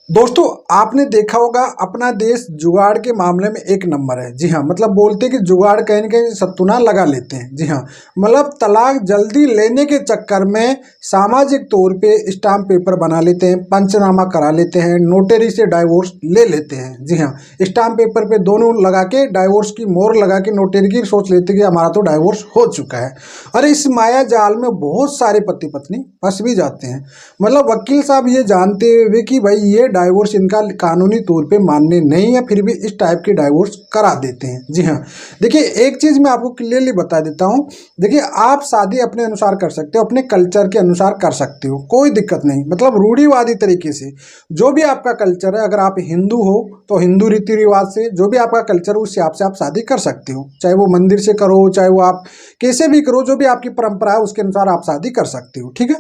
दोस्तों, आपने देखा होगा अपना देश जुगाड़ के मामले में एक नंबर है। जी हाँ, मतलब बोलते कि जुगाड़ कहीं न कहीं सत्तुना लगा लेते हैं। जी हाँ, मतलब तलाक जल्दी लेने के चक्कर में सामाजिक तौर पे स्टाम्प पेपर बना लेते हैं, पंचनामा करा लेते हैं, नोटरी से डाइवोर्स ले लेते हैं। जी हाँ, स्टाम्प पेपर पे दोनों लगा के डाइवोर्स की मोहर लगा के नोटरी की सोच लेते हैं कि हमारा तो डाइवोर्स हो चुका है। और इस माया जाल में बहुत सारे पति पत्नी फंस भी जाते हैं। मतलब वकील साहब ये जानते हुए कि भाई ये डाइवोर्स इनका कानूनी तौर पे मान्य नहीं है, फिर भी इस टाइप के डाइवोर्स करा देते हैं। जी हाँ, देखिए एक चीज़ मैं आपको क्लियरली बता देता हूँ। देखिए आप शादी अपने अनुसार कर सकते हो, अपने कल्चर के अनुसार कर सकते हो, कोई दिक्कत नहीं। मतलब रूढ़िवादी तरीके से जो भी आपका कल्चर है, अगर आप हिंदू हो तो हिंदू रीति रिवाज से जो भी आपका कल्चर है उस हिसाब से आप शादी कर सकते हो। चाहे वो मंदिर से करो, चाहे वो आप कैसे भी करो, जो भी आपकी परंपरा है उसके अनुसार आप शादी कर सकते हो। ठीक है,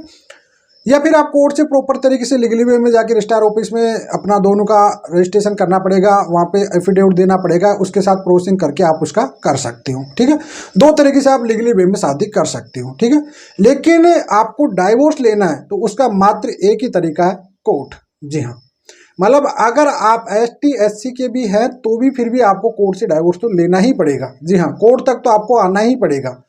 या फिर आप कोर्ट से प्रॉपर तरीके से लीगली वे में जाके रजिस्ट्रार ऑफिस में अपना दोनों का रजिस्ट्रेशन करना पड़ेगा, वहाँ पे एफिडेविट देना पड़ेगा, उसके साथ प्रोसेसिंग करके आप उसका कर सकते हो। ठीक है, दो तरीके से आप लीगली वे में शादी कर सकते हो। ठीक है, लेकिन आपको डाइवोर्स लेना है तो उसका मात्र एक ही तरीका है, कोर्ट। जी हाँ, मतलब अगर आप ST SC के भी हैं तो भी फिर भी आपको कोर्ट से डाइवोर्स तो लेना ही पड़ेगा। जी हाँ, कोर्ट तक तो आपको आना ही पड़ेगा।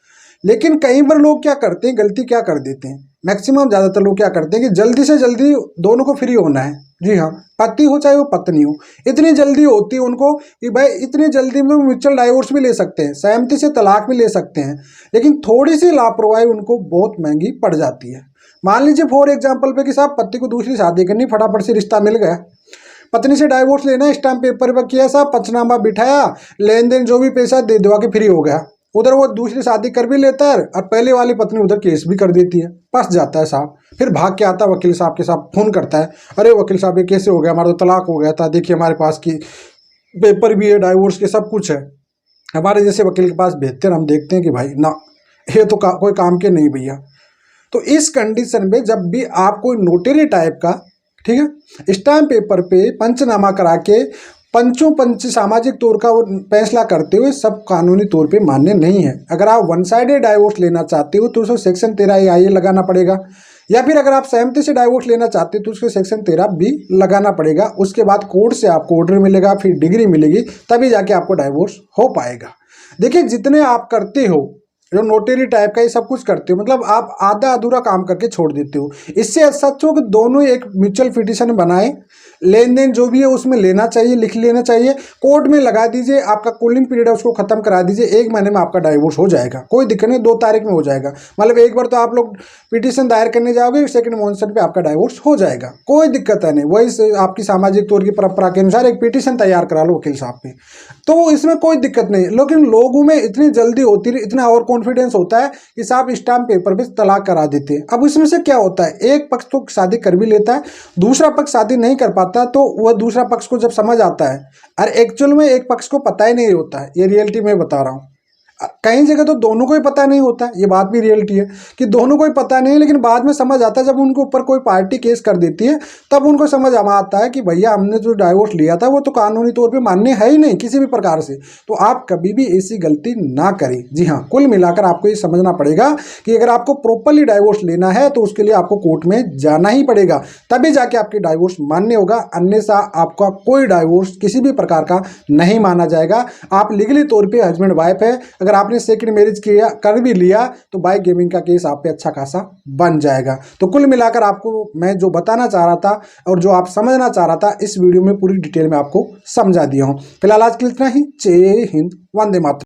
लेकिन कई बार लोग क्या करते हैं, गलती क्या कर देते हैं, मैक्सिमम ज़्यादातर लोग क्या करते हैं कि जल्दी से जल्दी दोनों को फ्री होना है। जी हाँ, पति हो चाहे वो पत्नी हो, इतनी जल्दी होती है उनको कि भाई इतनी जल्दी में म्यूचुअल डाइवोर्स भी ले सकते हैं, सहमति से तलाक भी ले सकते हैं। लेकिन थोड़ी सी लापरवाही उनको बहुत महंगी पड़ जाती है। मान लीजिए फॉर एग्जाम्पल पे कि साहब पति को दूसरी शादी करनी, फटाफट से रिश्ता मिल गया, पत्नी से डाइवोर्स लेना, स्टाम्प पेपर पर किया, साहब पंचनामा बिठाया, लेन देन जो भी पैसा दे दवा के फ्री हो गया। उधर वो दूसरी शादी कर भी लेता है और पहले वाली पत्नी उधर केस भी कर देती है, फंस जाता है साहब। फिर भाग के आता है वकील साहब के साथ, फोन करता है, अरे वकील साहब ये कैसे हो गया, हमारा तो तलाक हो गया था, देखिए हमारे पास की पेपर भी है, डाइवोर्स के सब कुछ है। हमारे जैसे वकील के पास भेजते हैं, हम देखते हैं कि भाई ना, ये तो कोई काम के नहीं भैया। तो इस कंडीशन में जब भी आप कोई नोटरी टाइप का, ठीक है, स्टाम्प पेपर पे पंचनामा करा के पंचों पंच सामाजिक तौर का वो फैसला करते हुए सब कानूनी तौर पे मान्य नहीं है। अगर आप वन साइडेड डाइवोर्स लेना चाहते हो तो उसको सेक्शन 13A लगाना पड़ेगा, या फिर अगर आप सहमति से डाइवोर्स लेना चाहते हो तो उसको सेक्शन 13B लगाना पड़ेगा। उसके बाद कोर्ट से आपको ऑर्डर मिलेगा, फिर डिग्री मिलेगी, तभी जाके आपको डाइवोर्स हो पाएगा। देखिए जितने आप करते हो, जो नोटरी टाइप का ये सब कुछ करते हो, मतलब आप आधा अधूरा काम करके छोड़ देते हो। इससे अच्छा हो कि दोनों एक म्यूचुअल पिटिशन बनाए, लेन देन जो भी है उसमें लेना चाहिए, लिख लेना चाहिए, कोर्ट में लगा दीजिए, आपका कूलिंग पीरियड है उसको खत्म करा दीजिए, 1 महीने में आपका डाइवोर्स हो जाएगा, कोई दिक्कत नहीं, 2 तारीख में हो जाएगा। मतलब एक बार तो आप लोग पिटिशन दायर करने जाओगे, सेकंड मोशन पे आपका डाइवोर्स हो जाएगा, कोई दिक्कत है नहीं। वही आपकी सामाजिक तौर की परंपरा के अनुसार एक पिटिशन तैयार करा लो वकील साहब पे, तो इसमें कोई दिक्कत नहीं। लेकिन लोगों में इतनी जल्दी होती है, इतना ओवर कॉन्फिडेंस होता है कि साहब स्टाम्प पेपर पे तलाक करा देते हैं। अब इसमें से क्या होता है, एक पक्ष तो शादी कर भी लेता है, दूसरा पक्ष शादी नहीं कर पाता, तो वह दूसरा पक्ष को जब समझ आता है, और एक्चुअल में एक पक्ष को पता ही नहीं होता है, ये रियलिटी में बता रहा हूँ। कई जगह तो दोनों को ही पता नहीं होता, ये बात भी रियलिटी है कि दोनों को ही पता नहीं, लेकिन बाद में समझ आता है जब उनके ऊपर कोई पार्टी केस कर देती है, तब उनको समझ आता है कि भैया हमने जो डाइवोर्स लिया था वो तो कानूनी तौर पे मान्य है ही नहीं किसी भी प्रकार से। तो आप कभी भी ऐसी गलती ना करें। जी हाँ, कुल मिलाकर आपको ये समझना पड़ेगा कि अगर आपको प्रॉपरली डाइवोर्स लेना है तो उसके लिए आपको कोर्ट में जाना ही पड़ेगा, तभी जाके आपकी डाइवोर्स मान्य होगा, अन्यथा आपका कोई डाइवोर्स किसी भी प्रकार का नहीं माना जाएगा। आप लीगली तौर पर हस्बैंड वाइफ है, अगर आपने सेकंड मैरिज किया कर भी लिया तो बाइक गेमिंग का केस आप पे अच्छा खासा बन जाएगा। तो कुल मिलाकर आपको मैं जो बताना चाह रहा था और जो आप समझना चाह रहा था, इस वीडियो में पूरी डिटेल में आपको समझा दिया हूं। फिलहाल आज के लिए इतना ही। जय हिंद, वंदे मातरम।